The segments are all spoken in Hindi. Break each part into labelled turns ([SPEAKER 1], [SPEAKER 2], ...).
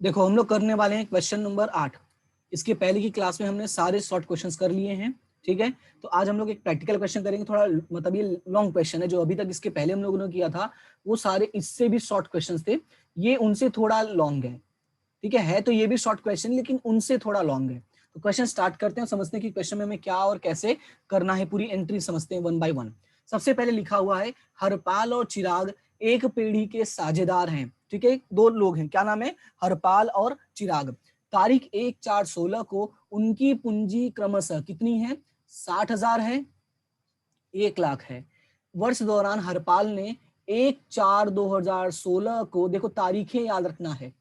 [SPEAKER 1] देखो हम लोग करने वाले हैं क्वेश्चन नंबर 8। इसके पहले की क्लास में हमने सारे शॉर्ट क्वेश्चंस कर लिए हैं, ठीक है। तो आज हम लोग एक प्रैक्टिकल क्वेश्चन करेंगे, थोड़ा मतलब ये लॉन्ग क्वेश्चन है। जो अभी तक इसके पहले हम लोगों ने किया था वो सारे इससे भी शॉर्ट क्वेश्चंस थे, ये उनसे थोड़ा लॉन्ग है, ठीक है तो ये भी शॉर्ट क्वेश्चन लेकिन उनसे थोड़ा लॉन्ग है। तो क्वेश्चन स्टार्ट करते हैं, समझते हैं कि क्वेश्चन में हमें क्या और कैसे करना है, पूरी एंट्री समझते हैं वन बाय वन। सबसे पहले लिखा हुआ है हरपाल और चिराग एक पीढ़ी के साझेदार हैं, ठीक है। दो लोग हैं, क्या नाम है, हरपाल और चिराग। तारीख 1/4/16 को उनकी पूंजी क्रमशः कितनी है, 60,000 है, 1 लाख है। वर्ष दौरान हरपाल ने 1/4/2016 को, देखो तारीखें याद रखना है,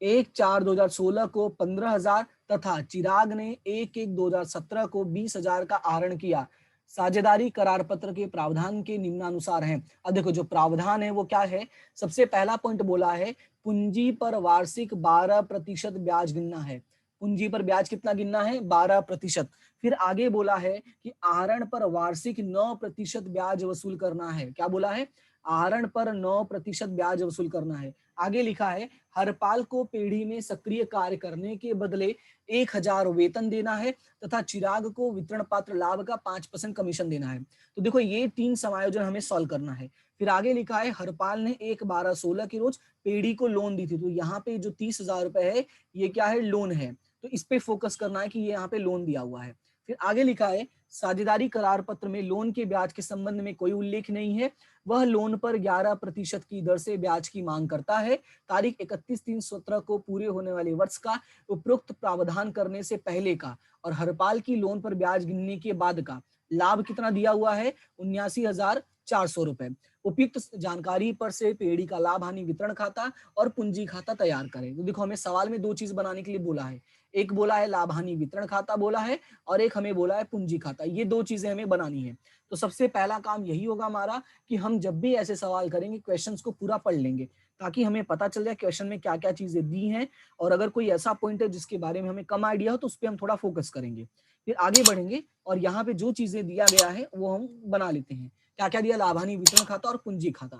[SPEAKER 1] 1/4/2016 को 15,000 तथा चिराग ने 1/1/2017 को 20,000 का आहरण किया। साझेदारी करार पत्र के प्रावधान के निम्नानुसार हैं। अब देखो जो प्रावधान है वो क्या है, सबसे पहला पॉइंट बोला है पूंजी पर वार्षिक 12% ब्याज गिनना है। पूंजी पर ब्याज कितना गिनना है, 12%। फिर आगे बोला है कि आहरण पर वार्षिक 9% ब्याज वसूल करना है। क्या बोला है, आहरण पर 9% ब्याज वसूल करना है। आगे लिखा है हरपाल को पेढ़ी में सक्रिय कार्य करने के बदले 1,000 वेतन देना है तथा चिराग को वितरण पात्र लाभ का 5% कमीशन देना है। तो देखो ये 3 समायोजन हमें सॉल्व करना है। फिर आगे लिखा है हरपाल ने 1/12/16 के रोज पेढ़ी को लोन दी थी। तो यहाँ पे जो 30,000 रुपए है ये क्या है, लोन है। तो इस पे फोकस करना है कि ये यहाँ पे लोन दिया हुआ है। फिर आगे लिखा है साझेदारी करार पत्र में लोन के ब्याज के संबंध में कोई उल्लेख नहीं है। वह लोन पर 11% की दर से ब्याज की मांग करता है। तारीख 31/3/17 को पूरे होने वाले वर्ष का उपरोक्त प्रावधान करने से पहले का और हरपाल की लोन पर ब्याज गिनने के बाद का लाभ कितना दिया हुआ है, 79,400 रुपए। उपयुक्त जानकारी पर से पेढ़ी का लाभ हानि वितरण खाता और पूंजी खाता तैयार करें। तो देखो हमें सवाल में 2 चीज बनाने के लिए बोला है, एक बोला है लाभ हानि वितरण खाता बोला है और एक हमें बोला है पूंजी खाता। ये 2 चीजें हमें बनानी है। तो सबसे पहला काम यही होगा हमारा कि हम जब भी ऐसे सवाल करेंगे क्वेश्चंस को पूरा पढ़ लेंगे, ताकि हमें पता चल जाए क्वेश्चन में क्या क्या चीजें दी हैं। और अगर कोई ऐसा पॉइंट है जिसके बारे में हमें कम आइडिया हो तो उस पर हम थोड़ा फोकस करेंगे। फिर आगे बढ़ेंगे और यहाँ पे जो चीजें दिया गया है वो हम बना लेते हैं। क्या क्या दिया, लाभानी वितरण खाता और पूंजी खाता।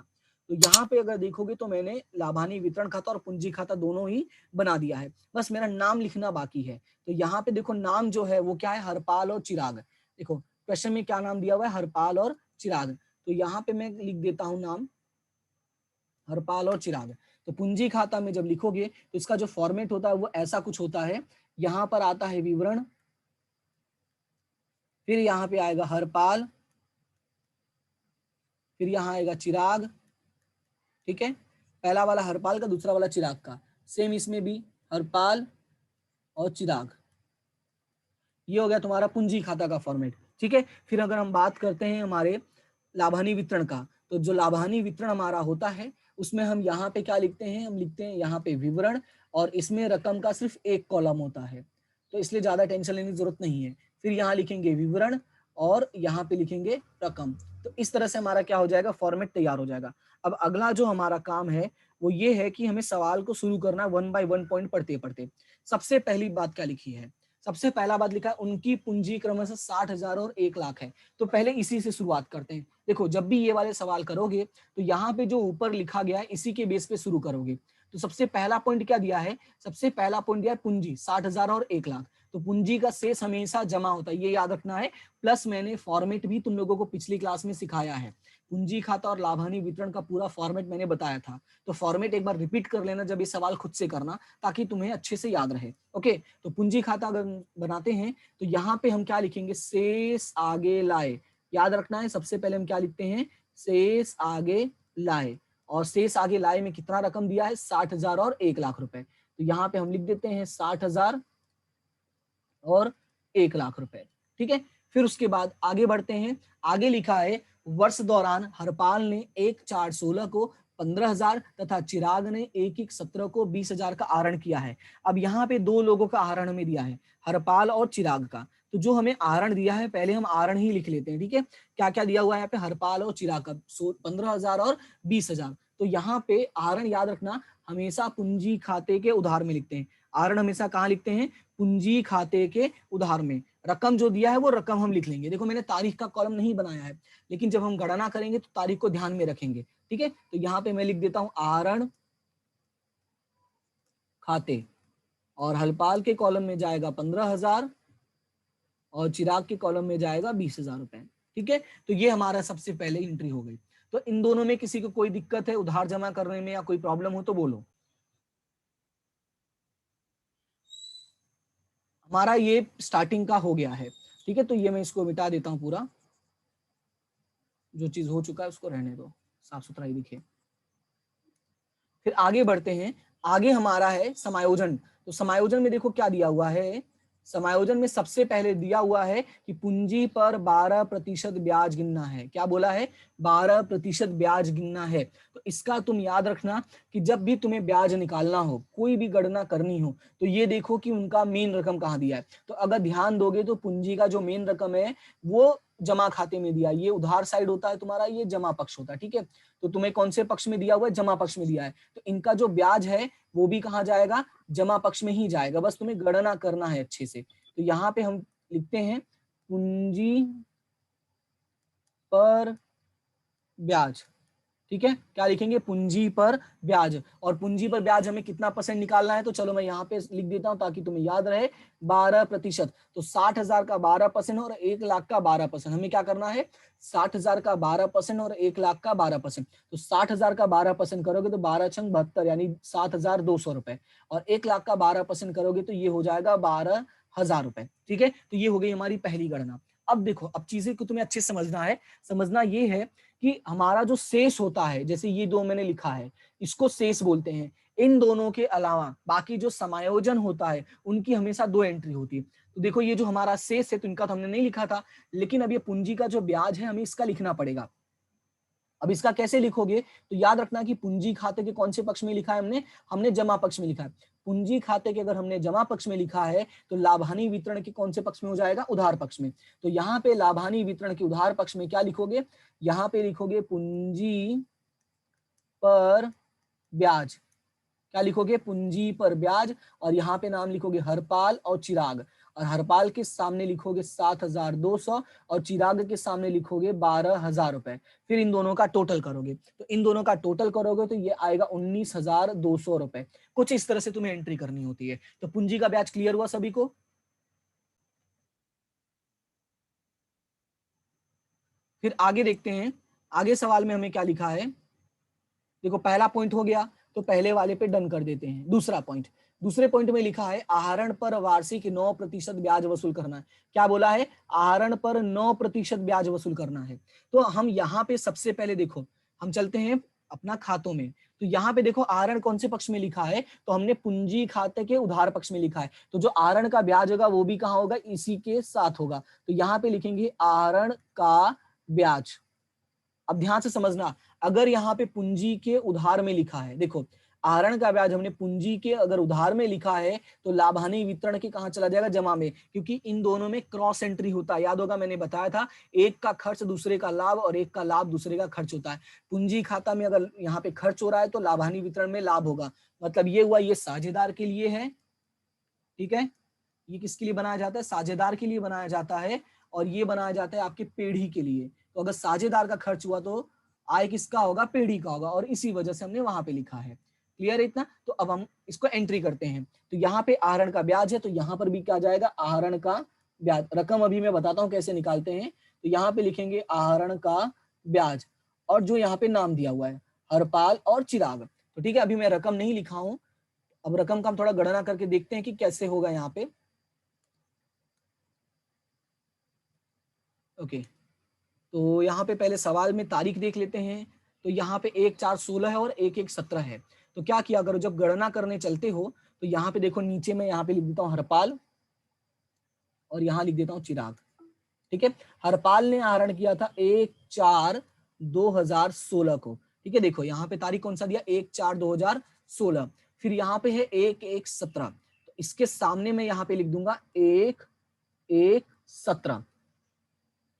[SPEAKER 1] तो यहाँ पे अगर देखोगे तो मैंने लाभानी वितरण खाता और पूंजी खाता दोनों ही बना दिया है, बस मेरा नाम लिखना बाकी है। तो यहाँ पे देखो नाम जो है वो क्या है, हरपाल और चिराग। देखो क्वेश्चन में क्या नाम दिया हुआ है, हरपाल और चिराग। तो यहाँ पे मैं लिख देता हूं नाम हरपाल और चिराग। तो पूंजी खाता में जब लिखोगे तो इसका जो फॉर्मेट होता है वो ऐसा कुछ होता है, यहां पर आता है विवरण, फिर यहां पे आएगा हरपाल, फिर यहां आएगा चिराग, ठीक है। पहला वाला हरपाल का, दूसरा वाला चिराग का। सेम इसमें भी हरपाल और चिराग। ये हो गया तुम्हारा पूंजी खाता का फॉर्मेट, ठीक है। फिर अगर हम बात करते हैं हमारे लाभानी वितरण का, तो जो लाभानी वितरण हमारा होता है उसमें हम यहाँ पे क्या लिखते हैं, हम लिखते हैं यहाँ पे विवरण, और इसमें रकम का सिर्फ एक कॉलम होता है, तो इसलिए ज्यादा टेंशन लेने की जरूरत नहीं है। फिर यहाँ लिखेंगे विवरण और यहाँ पे लिखेंगे रकम। तो इस तरह से हमारा क्या हो जाएगा, फॉर्मेट तैयार हो जाएगा। अब अगला जो हमारा काम है वो ये है कि हमें सवाल को शुरू करना वन बाय वन पॉइंट पढ़ते पढ़ते। सबसे पहली बात क्या लिखी है, सबसे पहला बात लिखा है उनकी पूंजी क्रमशः 60,000 और 1 लाख है। तो पहले इसी से शुरुआत करते हैं। देखो जब भी ये वाले सवाल करोगे तो यहाँ पे जो ऊपर लिखा गया है इसी के बेस पे शुरू करोगे। तो सबसे पहला पॉइंट क्या दिया है, सबसे पहला पॉइंट दिया है पूंजी 60,000 और 1 लाख। तो पूंजी का शेष हमेशा जमा होता है, ये याद रखना है। प्लस मैंने फॉर्मेट भी तुम लोगों को पिछली क्लास में सिखाया है, पूंजी खाता और लाभानी वितरण का पूरा फॉर्मेट मैंने बताया था। तो फॉर्मेट एक बार रिपीट कर लेना जब ये सवाल खुद से करना, ताकि तुम्हें अच्छे से याद रहे। ओके, तो पूंजी खाता अगर बनाते हैं तो यहाँ पे हम क्या लिखेंगे, शेष आगे लाए। याद रखना है, सबसे पहले हम क्या लिखते हैं, शेष आगे लाए। और शेष आगे लाए में कितना रकम दिया है, 60,000 और 1 लाख रुपए। तो यहाँ पे हम लिख देते हैं 60,000 और 1 लाख रुपए, ठीक है। फिर उसके बाद आगे बढ़ते हैं। आगे लिखा है वर्ष दौरान हरपाल ने 1/4/16 को 15,000 तथा चिराग ने 1/1/17 को 20,000 का आहरण किया है। अब यहाँ पे दो लोगों का आहरण हमें दिया है, हरपाल और चिराग का। तो जो हमें आहरण दिया है पहले हम आहरण ही लिख लेते हैं, ठीक है। क्या क्या दिया हुआ है यहाँ पे, हरपाल और चिराग का 15,000 और 20,000। तो यहाँ पे आहरण याद रखना, हमेशा पूंजी खाते के उधार में लिखते हैं। आहरण हमेशा कहाँ लिखते हैं, पूंजी खाते के उधार में। रकम जो दिया है वो रकम हम लिख लेंगे। देखो मैंने तारीख का कॉलम नहीं बनाया है, लेकिन जब हम गणना करेंगे तो तारीख को ध्यान में रखेंगे, ठीक है। तो यहाँ पे मैं लिख देता हूं आहरण खाते, और हरपाल के कॉलम में जाएगा 15,000 और चिराग के कॉलम में जाएगा 20,000 रुपए। ठीक है, तो ये हमारा सबसे पहले एंट्री हो गई। तो इन दोनों में किसी को कोई दिक्कत है उधार जमा करने में या कोई प्रॉब्लम हो तो बोलो। हमारा ये स्टार्टिंग का हो गया है। ठीक है, तो ये मैं इसको मिटा देता हूं पूरा, जो चीज हो चुका है उसको रहने दो, साफ सुथरा ही दिखे। फिर आगे बढ़ते हैं। आगे हमारा है समायोजन। तो समायोजन में देखो क्या दिया हुआ है। समायोजन में सबसे पहले दिया हुआ है कि पूंजी पर 12% ब्याज गिनना है। क्या बोला है? 12% ब्याज गिनना है। तो इसका तुम याद रखना कि जब भी तुम्हें ब्याज निकालना हो, कोई भी गणना करनी हो, तो ये देखो कि उनका मेन रकम कहाँ दिया है। तो अगर ध्यान दोगे तो पूंजी का जो मेन रकम है वो जमा खाते में दिया, ये उधार साइड होता है तुम्हारा, ये जमा पक्ष होता है। ठीक है, तो तुम्हें कौन से पक्ष में दिया हुआ है? जमा पक्ष में दिया है। तो इनका जो ब्याज है वो भी कहाँ जाएगा? जमा पक्ष में ही जाएगा। बस तुम्हें गणना करना है अच्छे से। तो यहाँ पे हम लिखते हैं पूंजी पर ब्याज। ठीक है, क्या लिखेंगे? पूंजी पर ब्याज। और पूंजी पर ब्याज हमें कितना परसेंट निकालना है? तो चलो मैं यहाँ पे लिख देता हूं ताकि तुम्हें याद रहे, 12%। तो 60,000 का 12% और 1,00,000 का 12%। हमें क्या करना है? 60,000 का 12% और 1,00,000 का 12%। तो 60,000 का 12% करोगे तो 12×72 यानी 7,200 रुपए, और 1,00,000 का 12% करोगे तो ये हो जाएगा 12,000 रुपए। ठीक है, तो ये हो गई हमारी पहली गणना। अब देखो, अब चीजें को तुम्हें अच्छे से समझना है। समझना ये है कि हमारा जो शेष होता है, जैसे ये दो मैंने लिखा है, इसको शेष बोलते हैं। इन दोनों के अलावा बाकी जो समायोजन होता है उनकी हमेशा 2 एंट्री होती है। तो देखो ये जो हमारा शेष है तो इनका तो हमने नहीं लिखा था, लेकिन अब ये पूंजी का जो ब्याज है हमें इसका लिखना पड़ेगा। अब इसका कैसे लिखोगे? तो याद रखना कि पूंजी खाते के कौन से पक्ष में लिखा है? हमने जमा पक्ष में लिखा है। पूंजी खाते के अगर हमने जमा पक्ष में लिखा है तो लाभानी वितरण के कौन से पक्ष में हो जाएगा? उधार पक्ष में। तो यहाँ पे लाभानी वितरण के उधार पक्ष में क्या लिखोगे? यहाँ पे लिखोगे पूंजी पर ब्याज। क्या लिखोगे? पूंजी पर ब्याज। और यहाँ पे नाम लिखोगे हरपाल और चिराग, और हरपाल के सामने लिखोगे 7,200 और चिराग के सामने लिखोगे 12,000 रुपए। फिर इन दोनों का टोटल करोगे, तो इन दोनों का टोटल करोगे तो ये आएगा 19,200 रुपए। कुछ इस तरह से तुम्हें एंट्री करनी होती है। तो पूंजी का ब्याज क्लियर हुआ सभी को? फिर आगे देखते हैं। आगे सवाल में हमें क्या लिखा है? देखो पहला पॉइंट हो गया, तो पहले वाले पे डन कर देते हैं। दूसरा पॉइंट, दूसरे पॉइंट में लिखा है आहरण पर वार्षिक 9% ब्याज वसूल करना है। क्या बोला है? आहरण पर 9% ब्याज वसूल करना है। तो हम यहाँ पे सबसे पहले देखो, हम चलते हैं अपना खातों में। तो यहाँ पे देखो आहरण कौन से पक्ष में लिखा है? तो हमने पूंजी खाते के उधार पक्ष में लिखा है। तो जो आहरण का ब्याज होगा वो भी कहाँ होगा? इसी के साथ होगा। तो यहाँ पे लिखेंगे आहरण का ब्याज। अब ध्यान से समझना, अगर यहाँ पे पूंजी के उधार में लिखा है, देखो आहरण का ब्याज हमने पूंजी के अगर उधार में लिखा है तो लाभानी वितरण के कहां चला जाएगा? जमा में, क्योंकि इन दोनों में क्रॉस एंट्री होता है। याद होगा मैंने बताया था, एक का खर्च दूसरे का लाभ और एक का लाभ दूसरे का खर्च होता है। पूंजी खाता में अगर यहाँ पे खर्च हो रहा है तो लाभानी वितरण में लाभ होगा। मतलब ये हुआ, ये साझेदार के लिए है। ठीक है, ये किसके लिए बनाया जाता है? साझेदार के लिए बनाया जाता है। और ये बनाया जाता है आपके पीढ़ी के लिए। तो अगर साझेदार का खर्च हुआ तो आय किसका होगा? पीढ़ी का होगा, और इसी वजह से हमने वहां पे लिखा है। क्लियर है इतना? तो अब हम इसको एंट्री करते हैं। तो यहाँ पे आहरण का ब्याज है, तो यहाँ पर भी क्या जाएगा? आहरण का ब्याज। रकम अभी मैं बताता हूँ कैसे निकालते हैं। तो यहाँ पे लिखेंगे आहरण का ब्याज, और जो यहाँ पे नाम दिया हुआ है हरपाल और चिराग। तो ठीक है, अभी मैं रकम नहीं लिखा हूं। अब रकम का हम थोड़ा गणना करके देखते हैं कि कैसे होगा यहाँ पे। ओके, तो यहाँ पे पहले सवाल में तारीख देख लेते हैं। तो यहाँ पे 1/4/16 है और 1/1/17 है। तो क्या किया करो, जब गणना करने चलते हो तो यहाँ पे देखो, नीचे में यहाँ पे लिख देता हूँ हरपाल और यहाँ लिख देता हूँ चिराग। ठीक है, हरपाल ने आहरण किया था 1/4/2016 को। ठीक है, देखो यहाँ पे तारीख कौन सा दिया? 1/4/2016। फिर यहाँ पे है 1/1/17। तो इसके सामने में यहाँ पे लिख दूंगा 1/1/17।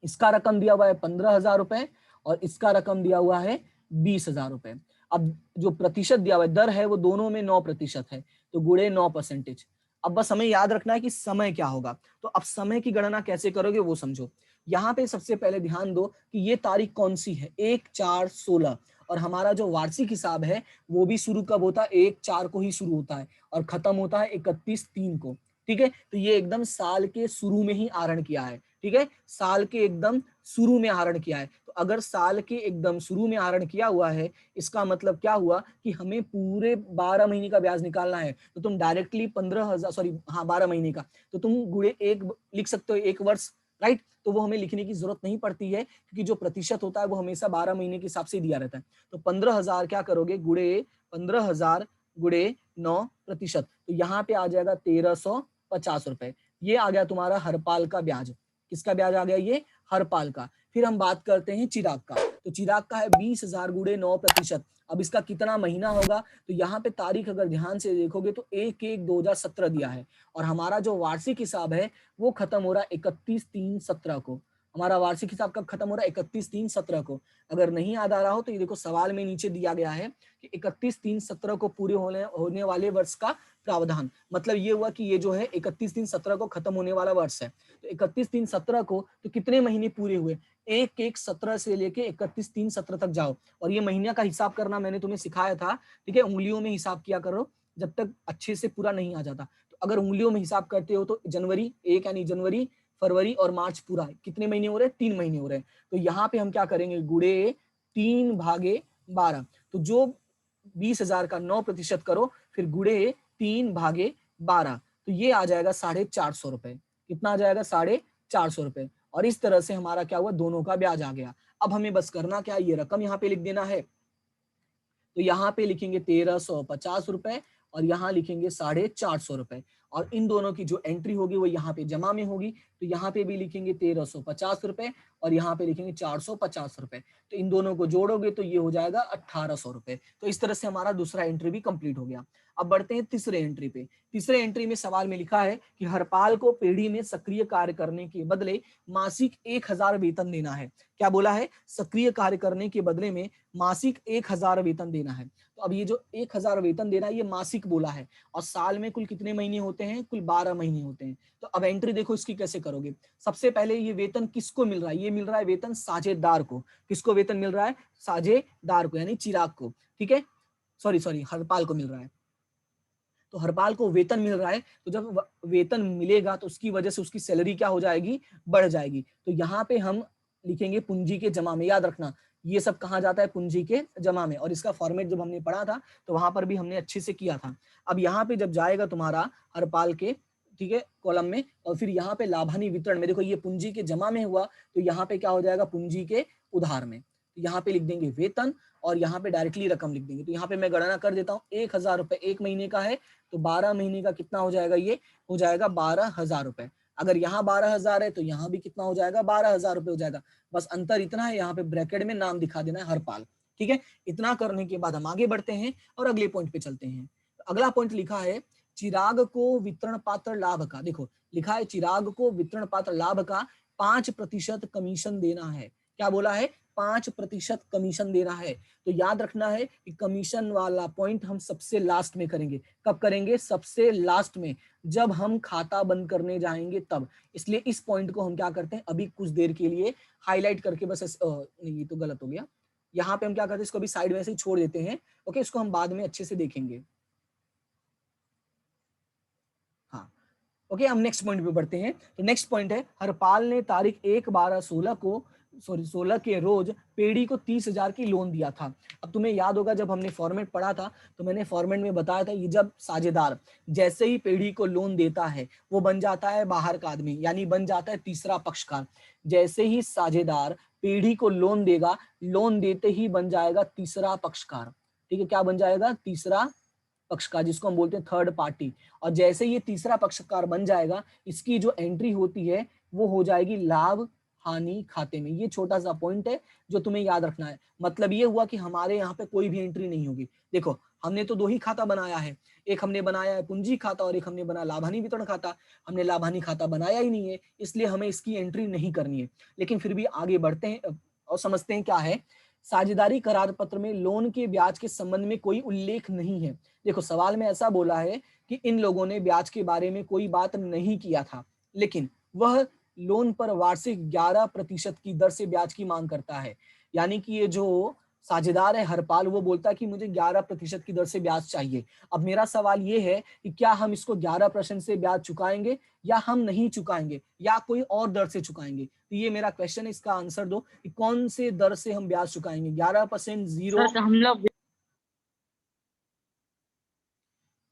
[SPEAKER 1] इसका रकम दिया हुआ है 15,000 रुपए और इसका रकम दिया हुआ है 20,000 रुपए। अब जो प्रतिशत दिया हुआ है, दर है, वो दोनों में 9% है, तो गुणे 9%। अब बस हमें याद रखना है कि समय क्या होगा। तो अब समय की गणना कैसे करोगे वो समझो। यहाँ पे सबसे पहले ध्यान दो कि ये तारीख कौन सी है? 1/4/16, और हमारा जो वार्षिक हिसाब है वो भी शुरू कब होता है, 1/4 को ही शुरू होता है और खत्म होता है 31/3 को। ठीक है, तो ये एकदम साल के शुरू में ही आहरण किया है। ठीक है, साल के एकदम शुरू में आहरण किया है। तो अगर साल के एकदम शुरू में आहरण किया हुआ है, इसका मतलब क्या हुआ कि हमें पूरे 12 महीने का ब्याज निकालना है, तो तुम डायरेक्टली 15,000 सॉरी हाँ 12 महीने का, तो तुम गुणे एक लिख सकते हो, 1 वर्ष, राइट। तो वो हमें लिखने की जरूरत नहीं पड़ती है क्योंकि जो प्रतिशत होता है वो हमेशा 12 महीने के हिसाब से दिया रहता है। तो 15,000 क्या करोगे, गुणे 15,000 गुणे 9%, तो यहाँ पे आ जाएगा 1,350 रुपए। ये आ गया तुम्हारा हरपाल का ब्याज। किसका ब्याज आ गया, ये हरपाल का। फिर हम बात करते हैं चिराग का। तो चिराग का है 20,000 गुणे 9%। अब इसका कितना महीना होगा, तो यहाँ पे तारीख अगर ध्यान से देखोगे तो 1/1/2017 दिया है और हमारा जो वार्षिक हिसाब है वो खत्म हो रहा है 31/3/17 को। हमारा वार्षिक हिसाब कब खत्म हो रहा है, 31/3/17 को। अगर नहीं याद आ रहा हो तो ये देखो सवाल में नीचे दिया गया है कि 31/3/17 को पूरे होने वाले वर्ष का प्रावधान। मतलब ये हुआ कि ये जो है 31/3/17 को खत्म होने वाला वर्ष है, तो 31/3/17 को तो कितने महीने पूरे हुए, 1/1/17 से लेके 31/3/17 तक जाओ और ये महीने का हिसाब करना मैंने तुम्हें सिखाया था। ठीक है, उंगलियों में हिसाब किया करो जब तक अच्छे से पूरा नहीं आ जाता। तो अगर उंगलियों में हिसाब करते हो तो जनवरी 1 यानी जनवरी, फरवरी और मार्च पूरा कितने महीने हो रहे हैं, 3 महीने हो रहे हैं। तो यहाँ पे हम क्या करेंगे, गुणे 3/12। तो जो 20,000 का 9% करो, फिर गुणे 3/12, तो ये आ जाएगा 450 रुपए। कितना आ जाएगा, 450 रुपए। और इस तरह से हमारा क्या हुआ, दोनों का ब्याज आ गया। अब हमें बस करना क्या, ये रकम यहाँ पे लिख देना है। तो यहाँ पे लिखेंगे 1,350 रुपए और यहाँ लिखेंगे 450 रुपए और इन दोनों की जो एंट्री होगी वो यहाँ पे जमा में होगी। तो यहाँ पे भी लिखेंगे 1,350 रुपए और यहाँ पे लिखेंगे 450 रुपए। तो इन दोनों को जोड़ोगे तो ये हो जाएगा 1,800 रुपए। तो इस तरह से हमारा दूसरा एंट्री भी कंप्लीट हो गया। अब बढ़ते हैं तीसरे एंट्री पे। तीसरे एंट्री में सवाल में लिखा है कि हरपाल को पेढ़ी में सक्रिय कार्य करने के बदले मासिक 1,000 वेतन देना है। क्या बोला है, सक्रिय कार्य करने के बदले में मासिक 1,000 वेतन देना है। तो अब ये जो 1,000 वेतन देना है ये मासिक बोला है और साल में कुल कितने महीने होते हैं, कुल 12 महीने होते हैं। तो अब एंट्री देखो इसकी कैसे करोगे। सबसे पहले ये वेतन किसको मिल रहा है, ये मिल रहा है वेतन साझेदार को। किसको वेतन मिल रहा है, साझेदार को यानी चिराग को। ठीक है, सॉरी हरपाल को मिल रहा है। तो हरपाल को वेतन मिल रहा है, तो जब वेतन मिलेगा तो उसकी वजह से उसकी सैलरी क्या हो जाएगी, बढ़ जाएगी। तो यहाँ पे हम लिखेंगे पूंजी के जमा में। याद रखना ये सब कहाँ जाता है, पूंजी के जमा में। और इसका फॉर्मेट जब हमने पढ़ा था तो वहां पर भी हमने अच्छे से किया था। अब यहाँ पे जब जाएगा तुम्हारा हरपाल के, ठीक है, कॉलम में, और फिर यहाँ पे लाभानी वितरण में देखो ये पूंजी के जमा में हुआ, तो यहाँ पे क्या हो जाएगा, पूंजी के उधार में। तो यहाँ पे लिख देंगे वेतन और यहाँ पे डायरेक्टली रकम लिख देंगे। तो यहाँ पे मैं गणना कर देता हूँ, 1,000 रुपए 1 महीने का है, तो 12 महीने का कितना हो जाएगा, ये हो जाएगा 12,000 रुपए। अगर यहाँ 12,000 है तो यहाँ भी कितना हो जाएगा, 12,000 रुपए हो जाएगा। बस अंतर इतना है, यहाँ पे ब्रैकेट में नाम दिखा देना है हरपाल। ठीक है, इतना करने के बाद हम आगे बढ़ते हैं और अगले पॉइंट पे चलते हैं। अगला पॉइंट लिखा है चिराग को वितरण पात्र लाभ का, देखो लिखा है चिराग को वितरण पात्र लाभ का 5% कमीशन देना है। क्या बोला है, 5% कमीशन देना है। तो याद रखना है कि कमीशन वाला पॉइंट हम सबसे लास्ट में करेंगे। कब करेंगे, सबसे लास्ट में, जब हम खाता बंद करने जाएंगे तब। इसलिए इस पॉइंट को हम क्या करते हैं, अभी कुछ देर के लिए हाईलाइट करके बस नहीं ये तो गलत हो गया। यहाँ पे हम क्या करते हैं, इसको अभी साइड में से ही छोड़ देते हैं। ओके, इसको हम बाद में अच्छे से देखेंगे। हाँ ओके, हम नेक्स्ट पॉइंट पे बढ़ते हैं। तो नेक्स्ट पॉइंट है, हरपाल ने तारीख 1/12/16 को 16 के रोज पेड़ी को 30,000 की लोन दिया था। अब तुम्हें याद होगा जब हमने फॉर्मेट पढ़ा था तो मैंने फॉर्मेट में बताया था, ये जब साझेदार जैसे ही पेड़ी को लोन देता है वो बन जाता है बाहर का आदमी, यानी बन जाता है तीसरा पक्षकार। जैसे ही साझेदार पेड़ी को लोन देगा, लोन देते ही बन जाएगा तीसरा पक्षकार। ठीक है, क्या बन जाएगा, तीसरा पक्षकार, जिसको हम बोलते हैं थर्ड पार्टी। और जैसे ये तीसरा पक्षकार बन जाएगा, इसकी जो एंट्री होती है वो हो जाएगी लाभ हानि खाते में। ये छोटा सा पॉइंट है जो तुम्हें याद रखना है। मतलब ये हुआ कि हमारे यहाँ पे कोई भी एंट्री नहीं होगी। देखो हमने तो 2 ही खाता बनाया है, एक हमने बनाया है पूंजी खाता और एक हमने बनाया लाभानी वितरण खाता। हमने लाभानी खाता बनाया ही नहीं है, इसलिए हमें इसकी एंट्री नहीं करनी है। लेकिन फिर भी आगे बढ़ते हैं और समझते हैं क्या है। साझेदारी करार पत्र में लोन के ब्याज के संबंध में कोई उल्लेख नहीं है। देखो सवाल में ऐसा बोला है कि इन लोगों ने ब्याज के बारे में कोई बात नहीं किया था, लेकिन वह लोन पर वार्षिक 11% की दर से ब्याज की मांग करता है। यानी कि ये जो साझेदार है हरपाल, वो बोलता है कि मुझे 11% की दर से ब्याज चाहिए। अब मेरा सवाल ये है कि क्या हम इसको 11% से ब्याज चुकाएंगे या हम नहीं चुकाएंगे या कोई और दर से चुकाएंगे। तो ये मेरा क्वेश्चन है, इसका आंसर दो कि कौन से दर से हम ब्याज चुकाएंगे, 11%,
[SPEAKER 2] सर
[SPEAKER 1] 0।
[SPEAKER 2] हम लोग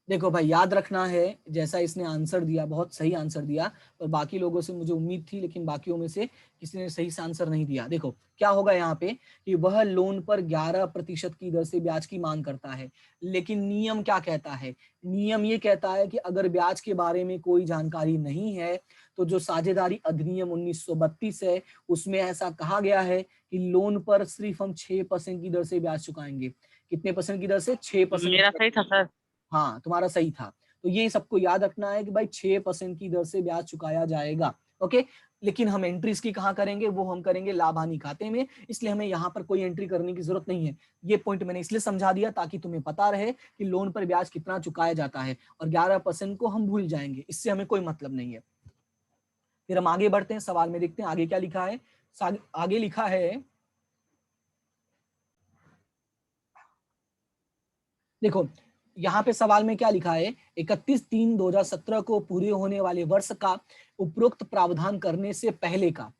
[SPEAKER 1] देखो भाई याद रखना है, जैसा इसने आंसर दिया, बहुत सही आंसर दिया, पर बाकी लोगों से मुझे उम्मीद थी, लेकिन बाकियों में से किसी ने सही से आंसर नहीं दिया। देखो क्या होगा यहाँ पे कि वह लोन पर 11% की दर से ब्याज की मांग करता है, लेकिन नियम क्या कहता है? नियम ये कहता है कि अगर ब्याज के बारे में कोई जानकारी नहीं है, तो जो साझेदारी अधिनियम 1932 है उसमें ऐसा कहा गया है कि लोन पर सिर्फ हम 6% की दर से ब्याज चुकाएंगे। कितने परसेंट की दर से? 6% की
[SPEAKER 2] मेरा
[SPEAKER 1] दर
[SPEAKER 2] सही था
[SPEAKER 1] से।
[SPEAKER 2] सर।
[SPEAKER 1] हाँ तुम्हारा सही था। तो ये सबको याद रखना है कि भाई 6% की दर से ब्याज चुकाया जाएगा। ओके, लेकिन हम एंट्रीज की कहाँ करेंगे? वो हम करेंगे लाभ हानि खाते में, इसलिए हमें यहाँ पर कोई एंट्री करने की जरूरत नहीं है। ये पॉइंट मैंने इसलिए समझा दिया ताकि तुम्हें पता रहे कि लोन पर ब्याज कितना चुकाया जाता है, और 11% को हम भूल जाएंगे, इससे हमें कोई मतलब नहीं है। फिर हम आगे बढ़ते हैं, सवाल में देखते हैं आगे क्या लिखा है। आगे लिखा है, देखो यहाँ पे सवाल में क्या लिखा है, 31/3/2017 को पूरे होने वाले वर्ष का उपरोक्त प्रावधान करने से पहले का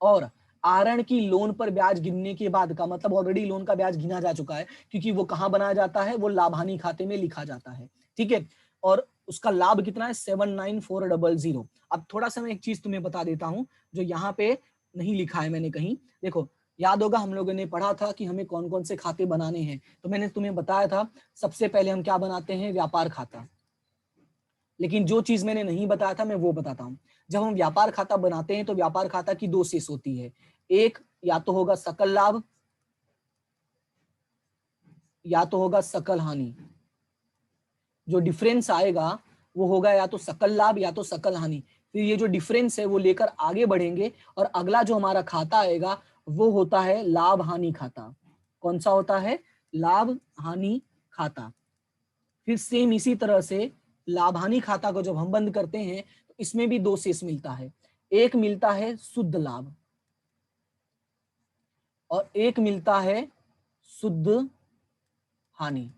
[SPEAKER 1] और आहरण की लोन पर ब्याज गिनने के बाद का, मतलब ऑलरेडी लोन का ब्याज गिना जा चुका है, क्योंकि वो कहाँ बनाया जाता है? वो लाभ हानि खाते में लिखा जाता है। ठीक है, और उसका लाभ कितना है? 79400। अब थोड़ा सा मैं एक चीज तुम्हें बता देता हूं जो यहाँ पे नहीं लिखा है मैंने कहीं। देखो याद होगा हम लोगों ने पढ़ा था कि हमें कौन कौन से खाते बनाने हैं, तो मैंने तुम्हें बताया था सबसे पहले हम क्या बनाते हैं? व्यापार खाता। लेकिन जो चीज मैंने नहीं बताया था मैं वो बताता हूँ। जब हम व्यापार खाता बनाते हैं तो व्यापार खाता की दो शेष होती है, एक या तो होगा सकल लाभ या तो होगा सकल हानि। जो डिफरेंस आएगा वो होगा या तो सकल लाभ या तो सकल हानि। फिर ये जो डिफरेंस है वो लेकर आगे बढ़ेंगे और अगला जो हमारा खाता आएगा वो होता है लाभ हानि खाता। कौन सा होता है? लाभ हानि खाता। फिर सेम इसी तरह से लाभ हानि खाता को जब हम बंद करते हैं तो इसमें भी दो शेष मिलता है, एक मिलता है शुद्ध लाभ और एक मिलता है शुद्ध हानि।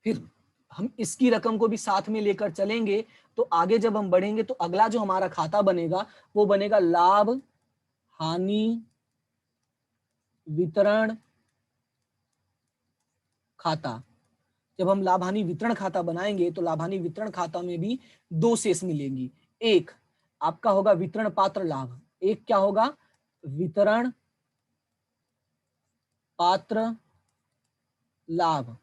[SPEAKER 1] फिर हम इसकी रकम को भी साथ में लेकर चलेंगे, तो आगे जब हम बढ़ेंगे तो अगला जो हमारा खाता बनेगा वो बनेगा लाभ हानि वितरण खाता। जब हम लाभ हानि वितरण खाता बनाएंगे तो लाभ हानि वितरण खाता में भी दो शेष मिलेंगी, एक आपका होगा वितरण पात्र लाभ, एक क्या होगा? वितरण पात्र लाभ,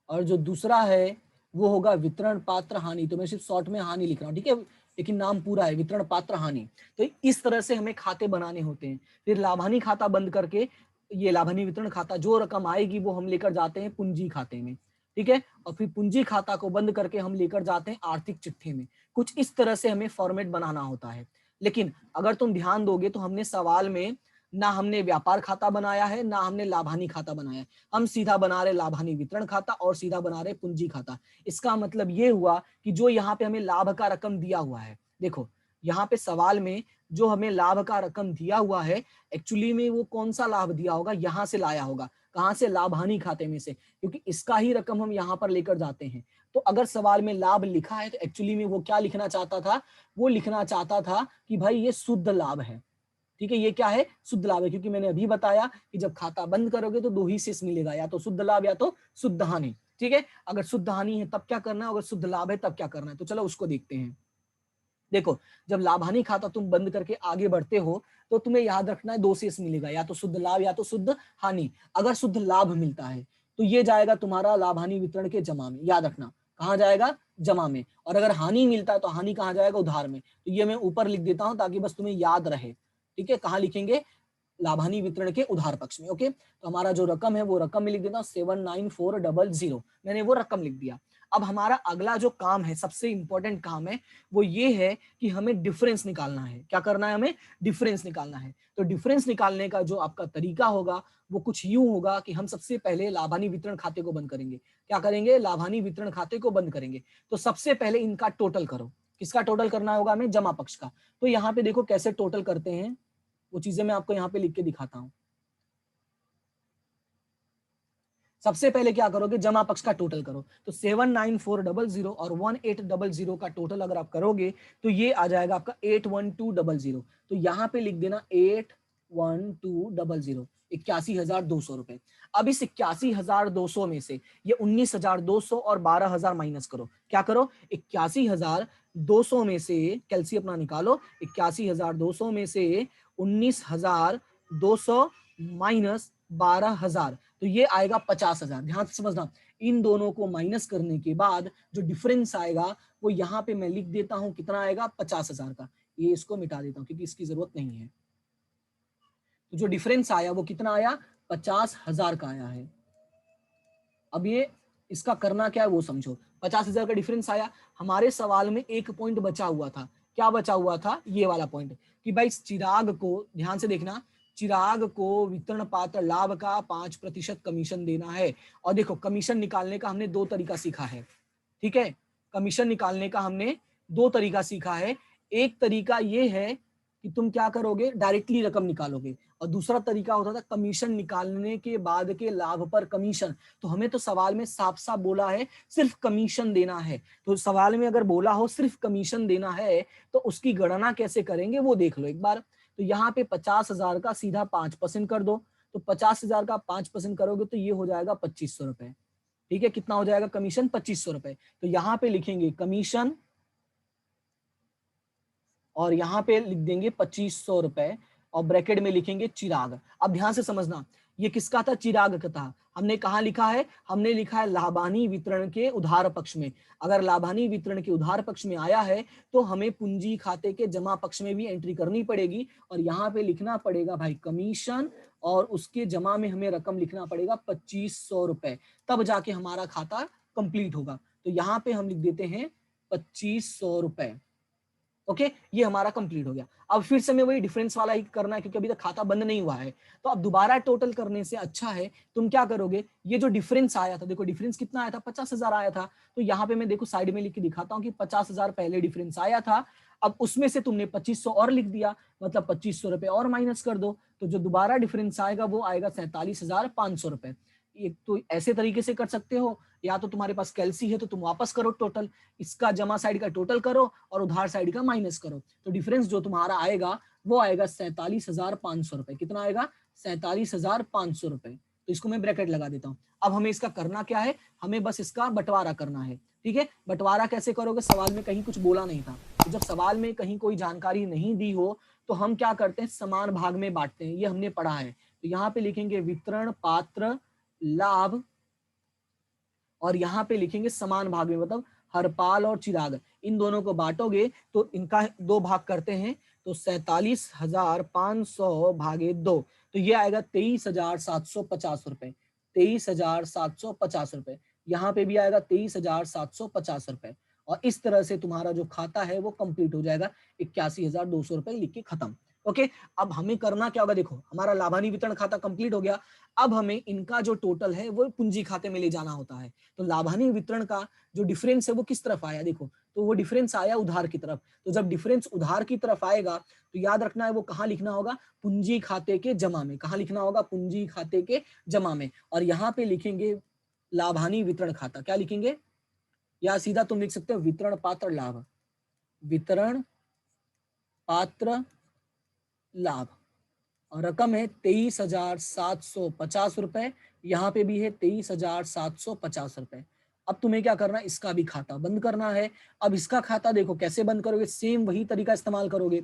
[SPEAKER 1] और जो दूसरा है वो होगा वितरण पात्र हानि। तो मैं सिर्फ शॉर्ट में हानि लिख रहा हूँ, ठीक है, लेकिन नाम पूरा है वितरण पात्र हानि। तो इस तरह से हमें खाते बनाने होते हैं। फिर लाभानी खाता बंद करके ये लाभानी वितरण खाता, जो रकम आएगी वो हम लेकर जाते हैं पूंजी खाते में, ठीक है, और फिर पूंजी खाता को बंद करके हम लेकर जाते हैं आर्थिक चिट्ठे में। कुछ इस तरह से हमें फॉर्मेट बनाना होता है। लेकिन अगर तुम ध्यान दोगे तो हमने सवाल में ना हमने व्यापार खाता बनाया है ना हमने लाभानी खाता बनाया है, हम सीधा बना रहे लाभानी वितरण खाता और सीधा बना रहे पूंजी खाता। इसका मतलब ये हुआ कि जो यहाँ पे हमें लाभ का रकम दिया हुआ है, देखो यहाँ पे सवाल में जो हमें लाभ का रकम दिया हुआ है, एक्चुअली में वो कौन सा लाभ दिया होगा? यहाँ से लाया होगा। कहाँ से? लाभ हानि खाते में से, क्योंकि इसका ही रकम हम यहाँ पर लेकर जाते हैं। तो अगर सवाल में लाभ लिखा है तो एक्चुअली में वो क्या लिखना चाहता था? वो लिखना चाहता था कि भाई ये शुद्ध लाभ है। ठीक है, ये क्या है? शुद्ध लाभ है, क्योंकि मैंने अभी बताया कि जब खाता बंद करोगे तो दो ही शेष मिलेगा, या तो शुद्ध लाभ या तो शुद्ध हानि। ठीक है, अगर शुद्ध हानि है तब क्या करना है, अगर शुद्ध लाभ है तब क्या करना है, तो चलो उसको देखते हैं। देखो जब लाभ हानि खाता तुम बंद करके आगे बढ़ते हो तो तुम्हें याद रखना है दो शेष मिलेगा, या तो शुद्ध लाभ या तो शुद्ध हानि। अगर शुद्ध लाभ मिलता है तो ये जाएगा तुम्हारा लाभ हानि वितरण के जमा में, याद रखना कहाँ जाएगा? जमा में। और अगर हानि मिलता है तो हानि कहाँ जाएगा? उधार में। तो ये मैं ऊपर लिख देता हूं ताकि बस तुम्हें याद रहे। ठीक है, कहाँ लिखेंगे? लाभानी वितरण के उधार पक्ष में। ओके, तो हमारा जो रकम है वो रकम में लिख देता हूँ 79400, मैंने वो रकम लिख दिया। अब हमारा अगला जो काम है, सबसे इंपॉर्टेंट काम है, वो ये है कि हमें डिफरेंस निकालना है। क्या करना है? हमें डिफरेंस निकालना है। तो डिफरेंस निकालने का जो आपका तरीका होगा वो कुछ यूं होगा कि हम सबसे पहले लाभानी वितरण खाते को बंद करेंगे। क्या करेंगे? लाभानी वितरण खाते को बंद करेंगे। तो सबसे पहले इनका टोटल करो। किसका टोटल करना होगा? हमें जमा पक्ष का। तो यहाँ पे देखो कैसे टोटल करते हैं, वो चीजें मैं आपको यहाँ पे लिख के दिखाता हूँ। सबसे पहले क्या करोगे, जमा पक्ष का टोटल करो। तो 79400 और 1800 का टोटल अगर आप करोगे तो ये आ जाएगा आपका 81200। तो यहाँ पे लिख देना 81200, 81,200 रुपए। अब इस 81,200 में से ये 19,200 और 12,000 माइनस करो। क्या करो, 81,200 में से कैलसी अपना निकालो, 81,200 में से 19,200 माइनस 12,000, तो ये आएगा 50,000। ध्यान से समझना, इन दोनों को माइनस करने के बाद जो डिफरेंस आएगा वो यहाँ पे मैं लिख देता हूं, कितना आएगा, 50,000 का। ये इसको मिटा देता हूं क्योंकि इसकी जरूरत नहीं है। तो जो डिफरेंस आया वो कितना आया, 50,000 का आया है। अब ये इसका करना क्या है वो समझो। 50,000 का डिफरेंस आया, हमारे सवाल में एक पॉइंट बचा हुआ था। क्या बचा हुआ था, ये वाला पॉइंट, कि भाई चिराग को, ध्यान से देखना, चिराग को वितरण पात्र लाभ का 5% कमीशन देना है। और देखो कमीशन निकालने का हमने दो तरीका सीखा है, ठीक है। कमीशन निकालने का हमने दो तरीका सीखा है। एक तरीका ये है कि तुम क्या करोगे, डायरेक्टली रकम निकालोगे, और दूसरा तरीका होता था कमीशन निकालने के बाद के लाभ पर कमीशन। तो हमें तो सवाल में साफ साफ बोला है सिर्फ कमीशन देना है। तो सवाल में अगर बोला हो सिर्फ कमीशन देना है तो उसकी गणना कैसे करेंगे वो देख लो एक बार। तो यहाँ पे 50,000 का सीधा 5% कर दो। तो 50,000 का 5% करोगे तो ये हो जाएगा 2,500 रुपए। ठीक है, कितना हो जाएगा कमीशन, 2,500 रुपए। तो यहाँ पे लिखेंगे कमीशन और यहाँ पे लिख देंगे 2,500 रुपए और ब्रैकेट में लिखेंगे चिराग। अब ध्यान से समझना, ये किसका था, चिराग का था। हमने कहा लिखा है, हमने लिखा है लाभानी वितरण के उधार पक्ष में। अगर लाभानी वितरण के उधार पक्ष में आया है तो हमें पूंजी खाते के जमा पक्ष में भी एंट्री करनी पड़ेगी, और यहाँ पे लिखना पड़ेगा भाई कमीशन, और उसके जमा में हमें रकम लिखना पड़ेगा 2,500 रुपए, तब जाके हमारा खाता कंप्लीट होगा। तो यहाँ पे हम लिख देते हैं 2,500 रुपए। ओके, ये हमारा कंप्लीट हो गया। अब फिर से मैं वही डिफरेंस वाला ही करना है क्योंकि अभी तक खाता बंद नहीं हुआ है। तो अब दोबारा टोटल करने से अच्छा है तुम क्या करोगे, ये जो डिफरेंस आया था, देखो डिफरेंस कितना आया था, 50,000 आया था। तो यहाँ पे मैं देखो साइड में लिख के दिखाता हूँ कि 50,000 पहले डिफरेंस आया था। अब उसमें से तुमने 2,500 और लिख दिया, मतलब 2,500 रुपए और माइनस कर दो। तो जो दोबारा डिफरेंस आएगा वो आएगा 47,500 रुपए। एक तो ऐसे तरीके से कर सकते हो, या तो तुम्हारे पास कैलसी है तो तुम वापस करो टोटल, इसका जमा साइड का टोटल करो और उधार साइड का माइनस करो। तो डिफरेंस जो तुम्हारा आएगा वो आएगा 47,500 रुपए। कितना आएगा, 47,500 रुपए। तो इसको मैं ब्रैकेट लगा देता हूँ। अब हमें इसका करना क्या है, हमें बस इसका बंटवारा करना है। ठीक है, बंटवारा कैसे करोगे, सवाल में कहीं कुछ बोला नहीं था। तो जब सवाल में कहीं कोई जानकारी नहीं दी हो तो हम क्या करते हैं, समान भाग में बांटते हैं, ये हमने पढ़ा है। तो यहाँ पे लिखेंगे वितरण पात्र लाभ, और यहाँ पे लिखेंगे समान भाग में, मतलब हरपाल और चिराग, इन दोनों को बांटोगे तो इनका दो भाग करते हैं। तो 47,500 भागे 2, तो ये आएगा 23,750 रुपए। 23,750 रुपए, यहाँ पे भी आएगा 23,750 रुपए। और इस तरह से तुम्हारा जो खाता है वो कंप्लीट हो जाएगा, 81,200 रुपए लिख के खत्म। ओके, अब हमें करना क्या होगा, देखो हमारा लाभानी वितरण खाता कंप्लीट हो गया। अब हमें इनका जो टोटल है वो पूंजी खाते में ले जाना होता है। तो लाभानी वितरण का जो डिफरेंस है वो किस तरफ आया, देखो तो वो डिफरेंस आया उधार की तरफ। तो जब डिफरेंस उधार की तरफ आएगा तो याद रखना है वो कहाँ लिखना होगा, पूंजी खाते के जमा में। कहाँ लिखना होगा, पूंजी खाते के जमा में। और यहाँ पे लिखेंगे लाभानी वितरण खाता, क्या लिखेंगे, या सीधा तुम लिख सकते हो वितरण पात्र लाभ, वितरण पात्र लाभ, और रकम है 23,750 रुपए। यहाँ पे भी है 23,750 रुपए। अब तुम्हें क्या करना है, इसका भी खाता बंद करना है। अब इसका खाता देखो कैसे बंद करोगे, सेम वही तरीका इस्तेमाल करोगे।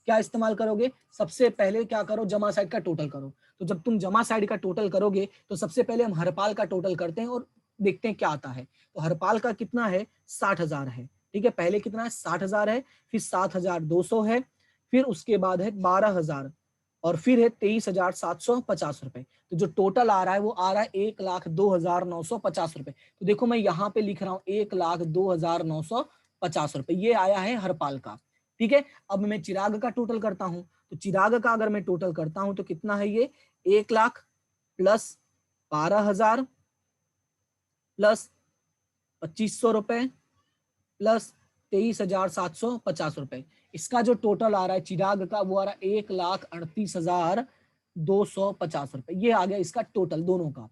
[SPEAKER 1] क्या इस्तेमाल करोगे, सबसे पहले क्या करो, जमा साइड का टोटल करो। तो जब तुम जमा साइड का टोटल करोगे तो सबसे पहले हम हरपाल का टोटल करते हैं और देखते हैं क्या आता है। तो हरपाल का कितना है, 60,000 है। ठीक है, पहले कितना है, 60,000 है, फिर 7,200 है, फिर उसके बाद है 12,000, और फिर है 23,750 रुपए। तो जो टोटल आ रहा है वो आ रहा है 1,02,950 रुपए। तो देखो मैं यहाँ पे लिख रहा हूँ 1,02,950 रुपए, ये आया है हरपाल का। ठीक है, अब मैं चिराग का टोटल करता हूँ। तो चिराग का अगर मैं टोटल करता हूँ तो कितना है, ये 1,00,000 प्लस 12,000 प्लस 2,500 रुपए प्लस 23,750 रुपए, इसका जो टोटल आ रहा है चिराग का वो आ रहा है 1,38,250 रुपए। ये आ गया इसका टोटल दोनों का।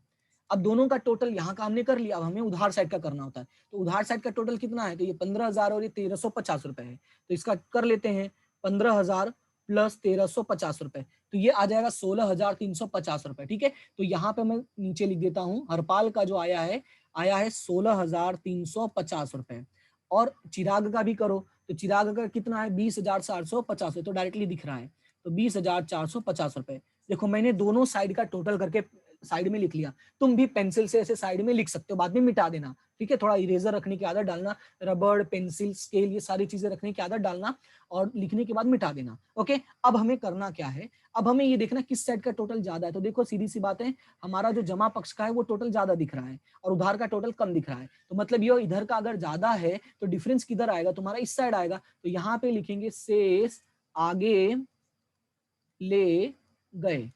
[SPEAKER 1] अब दोनों का टोटल यहाँ का हमने कर लिया, अब हमें उधार साइड का करना होता है। तो उधार साइड का टोटल कितना है, तो ये 15,000 और ये 1350 रुपए है। तो इसका कर लेते हैं 15,000 प्लस 1350 रुपए, तो ये आ जाएगा 16,350 रुपए। ठीक है, तो यहाँ पे मैं नीचे लिख देता हूँ, हरपाल का जो आया है 16,350 रुपए। और चिराग का भी करो, तो चिराग का कितना है 20,450, तो डायरेक्टली दिख रहा है, तो 20,450 रुपए। देखो मैंने दोनों साइड का टोटल करके साइड में लिख लिया। तुम भी पेंसिल से ऐसे साइड में लिख सकते हो, बाद में मिटा देना। ठीक है, थोड़ा इरेजर रखने की आदत डालना, रबड़, पेंसिल, स्केल, ये सारी चीजें रखने की आदत डालना और लिखने के बाद मिटा देना। ओके, अब हमें करना क्या है, अब हमें ये देखना किस साइड का टोटल ज्यादा है। तो देखो सीधी सी बात है, हमारा जो जमा पक्ष का है वो टोटल ज्यादा दिख रहा है और उधार का टोटल कम दिख रहा है। तो मतलब ये इधर का अगर ज्यादा है तो डिफरेंस किधर आएगा, तुम्हारा इस साइड आएगा। तो यहाँ पे लिखेंगे शेष आगे ले गए।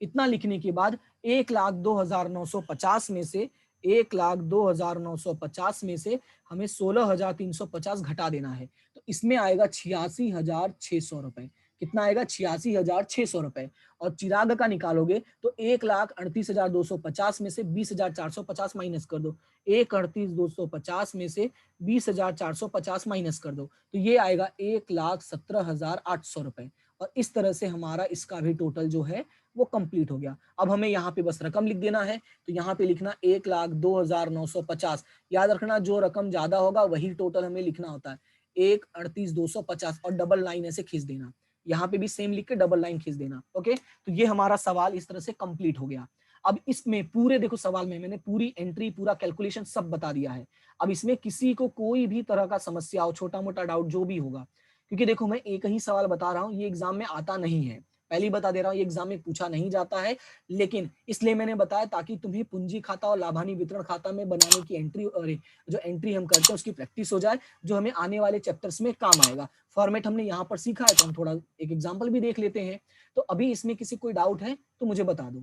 [SPEAKER 1] इतना लिखने के बाद 1,02,950 में से 1,02,950 में से हमें 16,350 घटा देना है। तो इसमें आएगा 86,600 रुपए। कितना आएगा, 86,600 रुपए। और चिराग का निकालोगे तो 1,38,250 में से 20,450 माइनस कर दो। 1,38,250 में से 20,450 माइनस कर दो, तो ये आएगा 1,17,800 रुपए। और इस तरह से हमारा इसका भी टोटल जो है वो कंप्लीट हो गया। अब हमें यहाँ पे बस रकम लिख देना है, तो यहाँ पे लिखना 1,02,950। याद रखना जो रकम ज्यादा होगा वही टोटल हमें लिखना होता है, 1,38,250 और डबल लाइन ऐसे खींच देना। यहाँ पे भी सेम लिख के डबल लाइन खींच देना। ओके, तो ये हमारा सवाल इस तरह से कंप्लीट हो गया। अब इसमें पूरे देखो सवाल में मैंने पूरी एंट्री, पूरा कैलकुलेशन सब बता दिया है। अब इसमें किसी को कोई भी तरह का समस्या हो, छोटा मोटा डाउट जो भी होगा, क्योंकि देखो मैं एक ही सवाल बता रहा हूँ, ये एग्जाम में आता नहीं है, पहली बता दे रहा हूँ, ये एग्जाम में पूछा नहीं जाता है। लेकिन इसलिए मैंने बताया ताकि तुम्हें पूंजी खाता और लाभानी वितरण खाता में बनाने की एंट्री, अरे जो एंट्री हम करते हैं उसकी प्रैक्टिस हो जाए, जो हमें आने वाले चैप्टर्स में काम आएगा। फॉर्मेट हमने यहाँ पर सीखा है, तो हम थोड़ा एक एग्जाम्पल भी देख लेते हैं। तो अभी इसमें किसी कोई डाउट है तो मुझे बता दो।